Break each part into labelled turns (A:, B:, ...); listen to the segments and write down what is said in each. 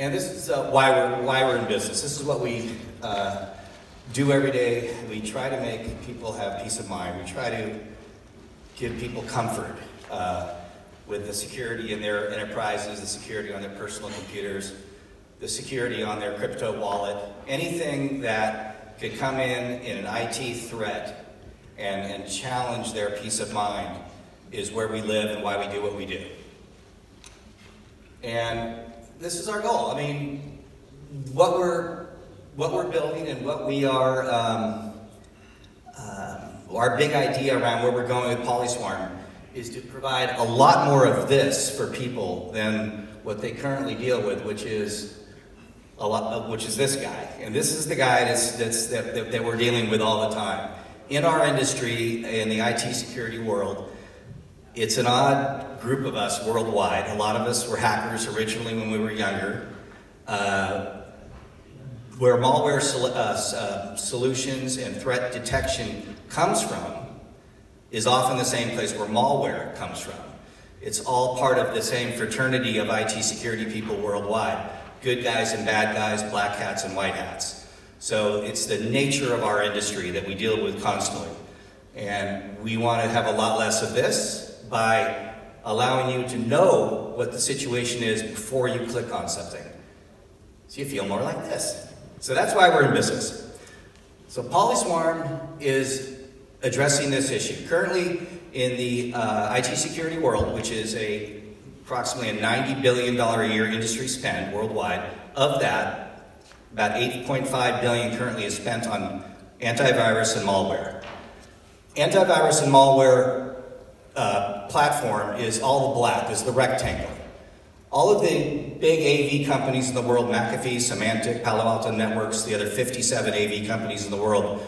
A: And this is why we're in business. This is what we do every day. We try to make people have peace of mind. We try to give people comfort with the security in their enterprises, the security on their personal computers, the security on their crypto wallet, anything that could come in an IT threat and challenge their peace of mind is where we live and why we do what we do. And this is our goal. I mean, what we're building and what we are, our big idea around where we're going with Polyswarm is to provide a lot more of this for people than what they currently deal with, which is this guy. And this is the guy that we're dealing with all the time. In our industry, in the IT security world, it's an odd group of us worldwide. A lot of us were hackers originally when we were younger. Where malware solutions and threat detection comes from is often the same place where malware comes from. It's all part of the same fraternity of IT security people worldwide. Good guys and bad guys, black hats and white hats. So it's the nature of our industry that we deal with constantly. And we want to have a lot less of this by allowing you to know what the situation is before you click on something. So you feel more like this. So that's why we're in business. So Polyswarm is addressing this issue. Currently in the IT security world, which is approximately a $90 billion a year industry spend worldwide, of that, about $8.5 billion currently is spent on antivirus and malware. Antivirus and malware platform is all the black, is the rectangle. All of the big AV companies in the world, McAfee, Symantec, Palo Alto Networks, the other 57 AV companies in the world,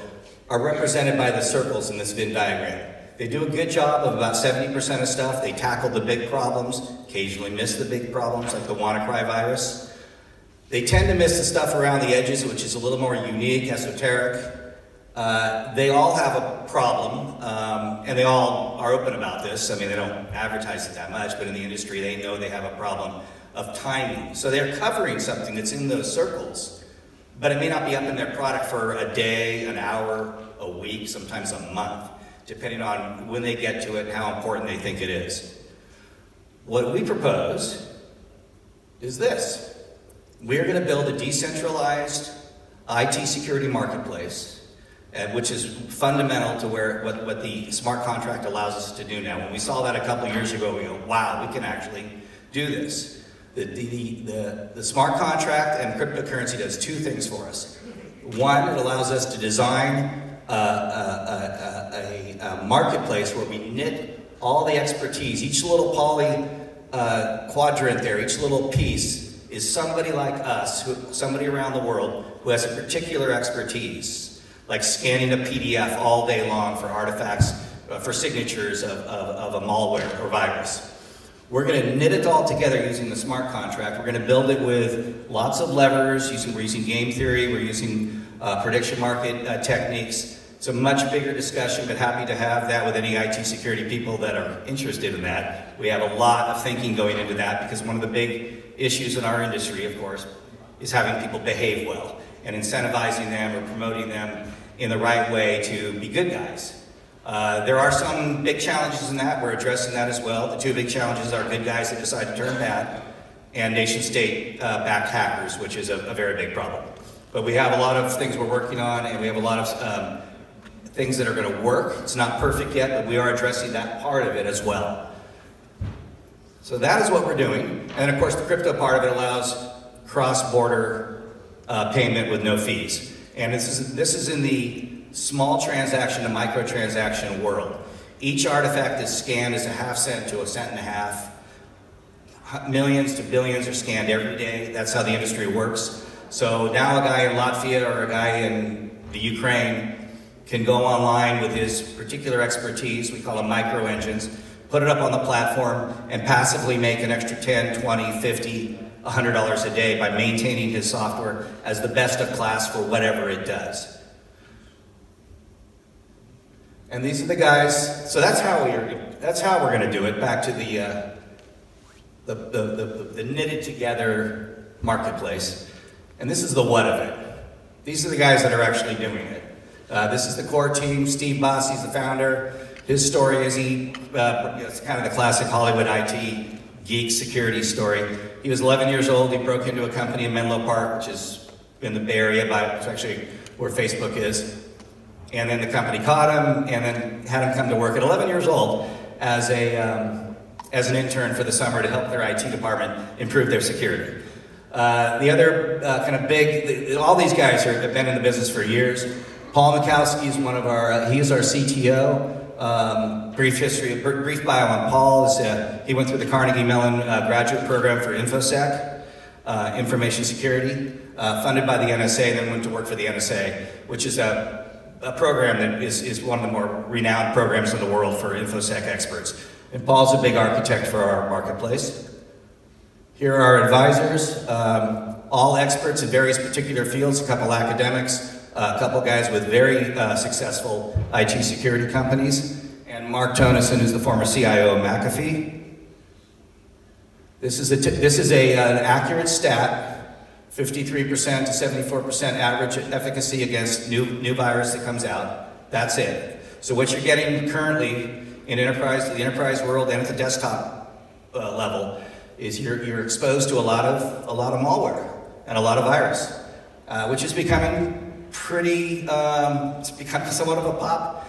A: are represented by the circles in this Venn diagram. They do a good job of about 70% of stuff. They tackle the big problems, occasionally miss the big problems like the WannaCry virus. They tend to miss the stuff around the edges, which is a little more unique, esoteric. They all have a problem, and they all are open about this. I mean, they don't advertise it that much, but in the industry, they know they have a problem of timing. So they're covering something that's in those circles, but it may not be up in their product for a day, an hour, a week, sometimes a month, depending on when they get to it and how important they think it is. What we propose is this. We're going to build a decentralized IT security marketplace, which is fundamental to what the smart contract allows us to do now. When we saw that a couple years ago, we go, wow, we can actually do this. The smart contract and cryptocurrency does two things for us. One, it allows us to design a marketplace where we knit all the expertise. Each little poly quadrant there, each little piece is somebody like us, somebody around the world who has a particular expertise, like scanning a PDF all day long for artifacts, for signatures of a malware or virus. We're going to knit it all together using the smart contract. We're going to build it with lots of levers. We're using game theory. We're using prediction market techniques. It's a much bigger discussion, but happy to have that with any IT security people that are interested in that. We have a lot of thinking going into that because one of the big issues in our industry, of course, is having people behave well and incentivizing them or promoting them in the right way to be good guys. There are some big challenges in that. We're addressing that as well. The two big challenges are good guys that decide to turn bad and nation-state-backed hackers, which is a very big problem. But we have a lot of things we're working on, and we have a lot of things that are going to work. It's not perfect yet, but we are addressing that part of it as well. So that is what we're doing. And of course, the crypto part of it allows cross-border payment with no fees. And this is in the small transaction to microtransaction world. Each artifact is scanned as a ½ cent to a $1.50. Millions to billions are scanned every day. That's how the industry works. So now a guy in Latvia or a guy in the Ukraine can go online with his particular expertise, we call them micro engines, put it up on the platform and passively make an extra 10, 20, 50, $100 a day by maintaining his software as the best of class for whatever it does. And these are the guys, so that's how we're going to do it. Back to the knitted together marketplace. And this is the what of it. These are the guys that are actually doing it. This is the core team. Steve Boss, he's the founder. His story is it's kind of the classic Hollywood IT geek security story. He was 11 years old. He broke into a company in Menlo Park, which is in the Bay Area, it's actually where Facebook is. And then the company caught him and then had him come to work at 11 years old as an intern for the summer to help their IT department improve their security. The other kind of big, all these guys have been in the business for years. Paul Mikowski is one of he is our CTO. Brief bio on Paul is he went through the Carnegie Mellon graduate program for InfoSec, information security, funded by the NSA, then went to work for the NSA, which is a program that is one of the more renowned programs in the world for InfoSec experts. And Paul's a big architect for our marketplace. Here are our advisors, all experts in various particular fields, a couple academics, a couple guys with very successful IT security companies, and Mark Tonison, who's the former CIO of McAfee. This is an accurate stat, 53% to 74% average efficacy against new virus that comes out. That's it. So what you're getting currently in the enterprise world and at the desktop level is you're exposed to a lot of malware and a lot of virus, which is becoming pretty, it's become somewhat of a pop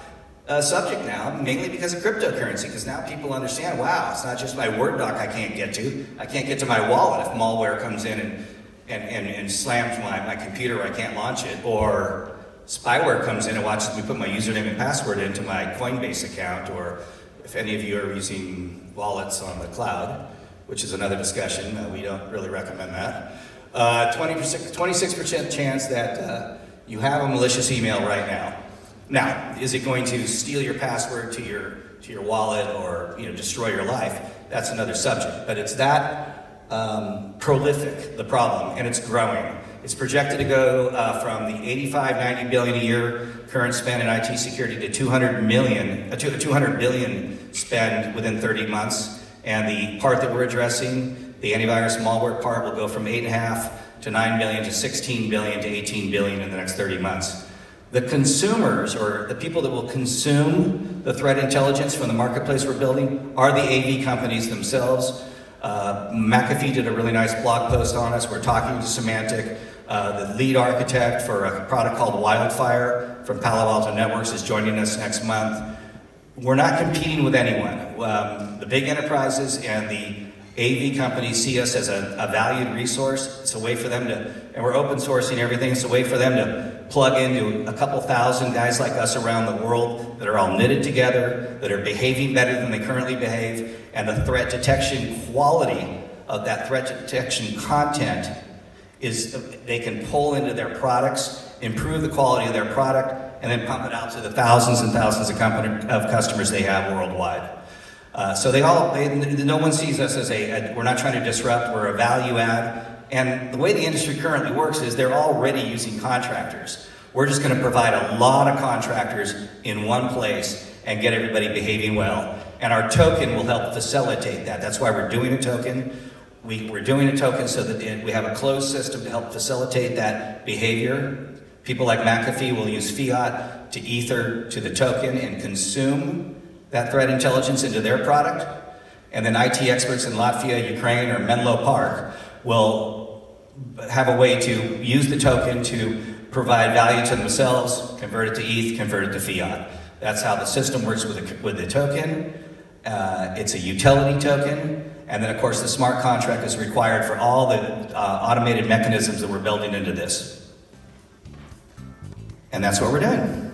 A: subject now, mainly because of cryptocurrency, because now people understand, wow, it's not just my Word doc I can't get to. I can't get to my wallet if malware comes in and slams my computer, I can't launch it, or spyware comes in and watches me put my username and password into my Coinbase account, or if any of you are using wallets on the cloud, which is another discussion, we don't really recommend that. 26% chance that you have a malicious email right now. Now, is it going to steal your password to your wallet or destroy your life? That's another subject. But it's that prolific, the problem, and it's growing. It's projected to go from the 85-90 billion a year current spend in IT security to 200 billion spend within 30 months. And the part that we're addressing, the antivirus malware part, will go from 8.5 to 9 billion to 16 billion to 18 billion in the next 30 months. The consumers, or the people that will consume the threat intelligence from the marketplace we're building, are the AV companies themselves. McAfee did a really nice blog post on us. We're talking to Symantec. The lead architect for a product called Wildfire from Palo Alto Networks is joining us next month. We're not competing with anyone. The big enterprises and the AV companies see us as a valued resource. It's a way for them to, and we're open sourcing everything, it's a way for them to plug into a couple thousand guys like us around the world that are all knitted together, that are behaving better than they currently behave, and the threat detection quality of that threat detection content is they can pull into their products, improve the quality of their product, and then pump it out to the thousands and thousands of customers they have worldwide. So no one sees us as we're not trying to disrupt, we're a value add. And the way the industry currently works is they're already using contractors. We're just going to provide a lot of contractors in one place and get everybody behaving well. And our token will help facilitate that. That's why we're doing a token. We're doing a token so that we have a closed system to help facilitate that behavior. People like McAfee will use fiat to ether to the token and consume that threat intelligence into their product. And then IT experts in Latvia, Ukraine, or Menlo Park will have a way to use the token to provide value to themselves, convert it to ETH, convert it to fiat. That's how the system works with the token. It's a utility token. And then, of course, the smart contract is required for all the automated mechanisms that we're building into this. And that's what we're doing.